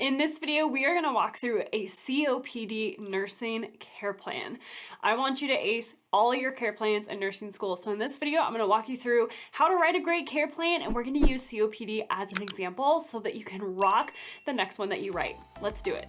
In this video, we are going to walk through a COPD nursing care plan. I want you to ace all your care plans in nursing school. So in this video, I'm going to walk you through how to write a great care plan, and we're going to use COPD as an example so that you can rock the next one that you write. Let's do it.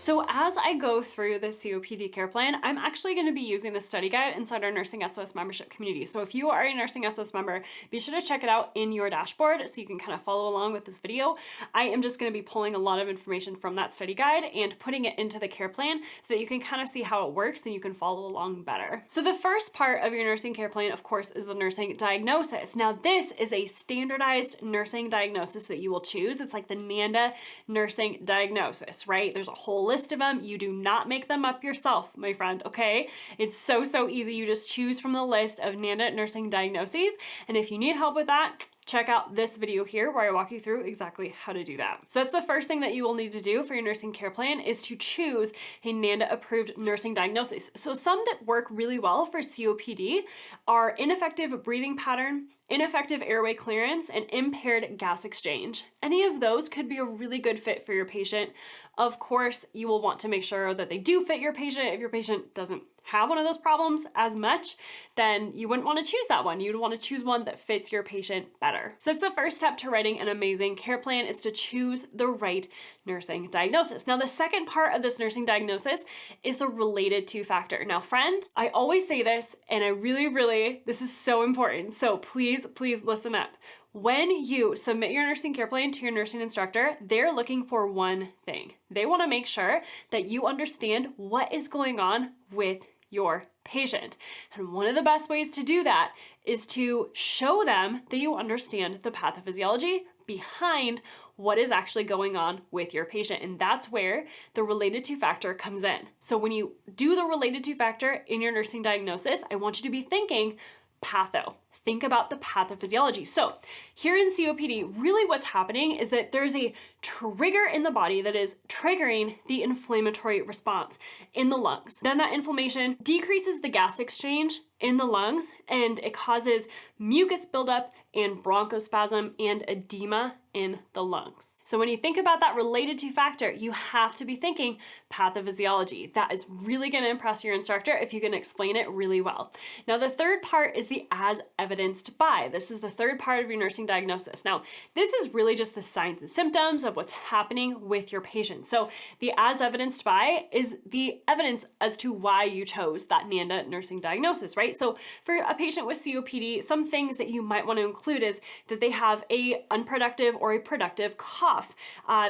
So as I go through the COPD care plan, I'm actually going to be using the study guide inside our NursingSOS membership community. So if you are a NursingSOS member, be sure to check it out in your dashboard so you can kind of follow along with this video. I am just going to be pulling a lot of information from that study guide and putting it into the care plan so that you can kind of see how it works and you can follow along better. So the first part of your nursing care plan, of course, is the nursing diagnosis. Now this is a standardized nursing diagnosis that you will choose. It's like the NANDA nursing diagnosis, right? There's a whole list of them. You do not make them up yourself, my friend, okay? It's so easy. You just choose from the list of NANDA nursing diagnoses. And if you need help with that, check out this video here where I walk you through exactly how to do that. So that's the first thing that you will need to do for your nursing care plan is to choose a NANDA approved nursing diagnosis. So some that work really well for COPD are ineffective breathing pattern, ineffective airway clearance, and impaired gas exchange. Any of those could be a really good fit for your patient. Of course, you will want to make sure that they do fit your patient. If your patient doesn't have one of those problems as much, then you wouldn't want to choose that one. You'd want to choose one that fits your patient better. So it's the first step to writing an amazing care plan is to choose the right nursing diagnosis. Now, the second part of this nursing diagnosis is the related to factor. Now, friend, I always say this, and I really, this is so important. So please listen up. When you submit your nursing care plan to your nursing instructor, they're looking for one thing. They want to make sure that you understand what is going on with your patient. And one of the best ways to do that is to show them that you understand the pathophysiology behind what is actually going on with your patient. And that's where the related to factor comes in. So when you do the related to factor in your nursing diagnosis, I want you to be thinking patho. Think about the pathophysiology. So here in COPD, really what's happening is that there's a trigger in the body that is triggering the inflammatory response in the lungs. Then that inflammation decreases the gas exchange in the lungs, and it causes mucus buildup and bronchospasm and edema in the lungs. So when you think about that related to factor, you have to be thinking pathophysiology. That is really going to impress your instructor if you can explain it really well. Now, the third part is the as evidenced by. This is the third part of your nursing diagnosis. Now, this is really just the signs and symptoms of what's happening with your patient. So the as evidenced by is the evidence as to why you chose that NANDA nursing diagnosis, right? So for a patient with COPD, some things that you might want to include is that they have a unproductive or a productive cough.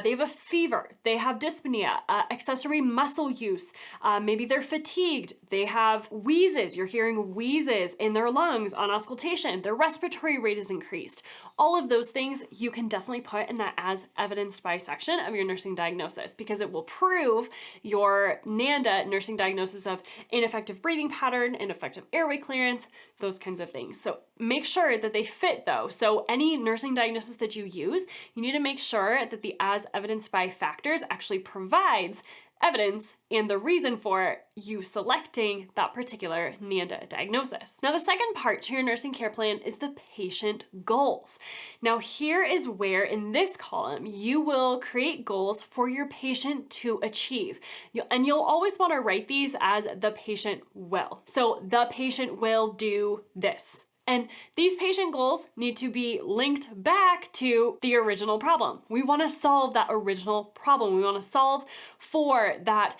They have a fever. They have dyspnea, accessory muscle use. Maybe they're fatigued. They have wheezes. You're hearing wheezes in their lungs on auscultation. Their respiratory rate is increased. All of those things you can definitely put in that as evidenced by section of your nursing diagnosis because it will prove your NANDA nursing diagnosis of ineffective breathing pattern, ineffective airway clearance, those kinds of things. So make sure that they fit though. So any nursing diagnosis that you use, you need to make sure that the as evidenced by factors actually provides evidence and the reason for you selecting that particular NANDA diagnosis. Now, the second part to your nursing care plan is the patient goals. Now, here is where in this column, you will create goals for your patient to achieve. And you'll always want to write these as the patient will. So the patient will do this. And these patient goals need to be linked back to the original problem. We want to solve that original problem. We want to solve for that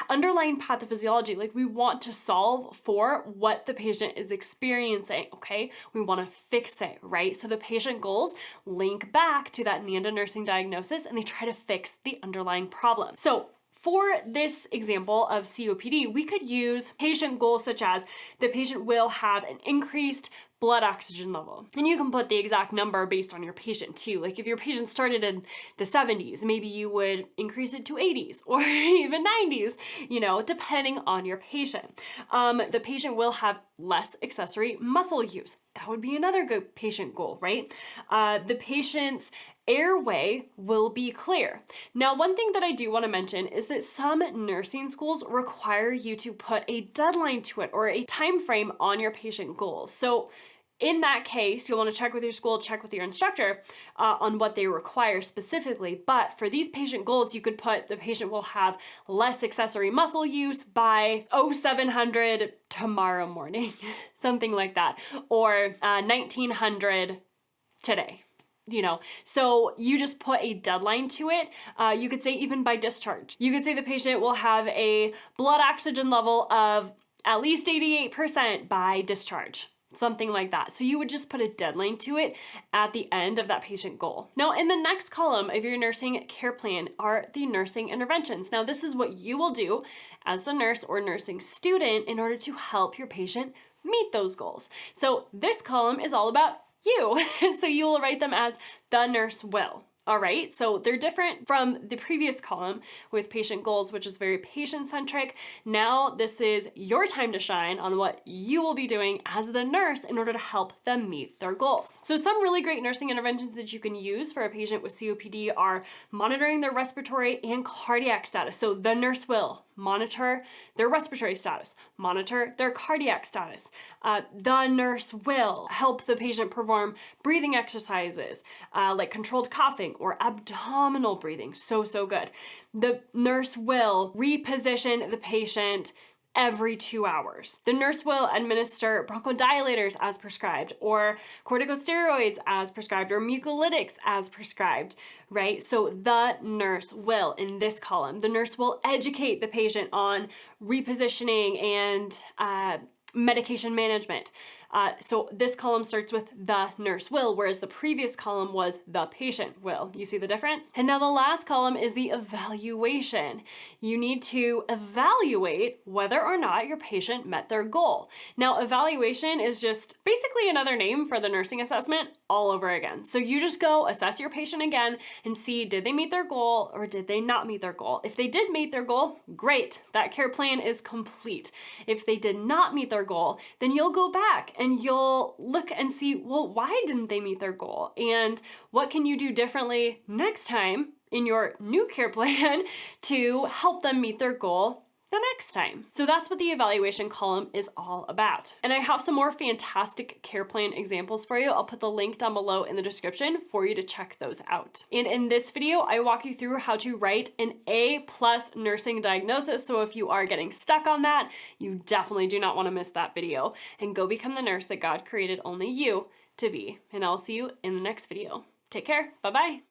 underlying pathophysiology. Like we want to solve for what the patient is experiencing, okay? We want to fix it, right? So the patient goals link back to that NANDA nursing diagnosis and they try to fix the underlying problem. So for this example of COPD, we could use patient goals such as the patient will have an increased blood oxygen level. And you can put the exact number based on your patient too. Like if your patient started in the 70s, maybe you would increase it to 80s or even 90s, depending on your patient. The patient will have less accessory muscle use. That would be another good patient goal, right? The patient's airway will be clear. Now, one thing that I do want to mention is that some nursing schools require you to put a deadline to it or a time frame on your patient goals. So in that case, you'll want to check with your school, check with your instructor on what they require specifically. But for these patient goals, you could put the patient will have less accessory muscle use by 0700 tomorrow morning, something like that, or 1900 today. So you just put a deadline to it. You could say even by discharge. You could say the patient will have a blood oxygen level of at least 88% by discharge, something like that. So you would just put a deadline to it at the end of that patient goal. Now, in the next column of your nursing care plan are the nursing interventions. Now, this is what you will do as the nurse or nursing student in order to help your patient meet those goals. So this column is all about you. So you will write them as the nurse will. All right, so they're different from the previous column with patient goals, which is very patient-centric. Now this is your time to shine on what you will be doing as the nurse in order to help them meet their goals. So some really great nursing interventions that you can use for a patient with COPD are monitoring their respiratory and cardiac status. So the nurse will monitor their respiratory status, monitor their cardiac status. The nurse will help the patient perform breathing exercises like controlled coughing or abdominal breathing. So good. The nurse will reposition the patient every 2 hours. The nurse will administer bronchodilators as prescribed, or corticosteroids as prescribed, or mucolytics as prescribed, right? So the nurse will, in this column, the nurse will educate the patient on repositioning and medication management. So this column starts with the nurse will, whereas the previous column was the patient will. You see the difference? And now the last column is the evaluation. You need to evaluate whether or not your patient met their goal. Now, evaluation is just basically another name for the nursing assessment all over again. So you just go assess your patient again and see, did they meet their goal or did they not meet their goal? If they did meet their goal, great. That care plan is complete. If they did not meet their goal, then you'll go back and you'll look and see, well, why didn't they meet their goal? And what can you do differently next time in your new care plan to help them meet their goal the next time? So that's what the evaluation column is all about. And I have some more fantastic care plan examples for you. I'll put the link down below in the description for you to check those out. And in this video, I walk you through how to write an A+ nursing diagnosis. So if you are getting stuck on that, you definitely do not want to miss that video and go become the nurse that God created only you to be. And I'll see you in the next video. Take care. Bye-bye.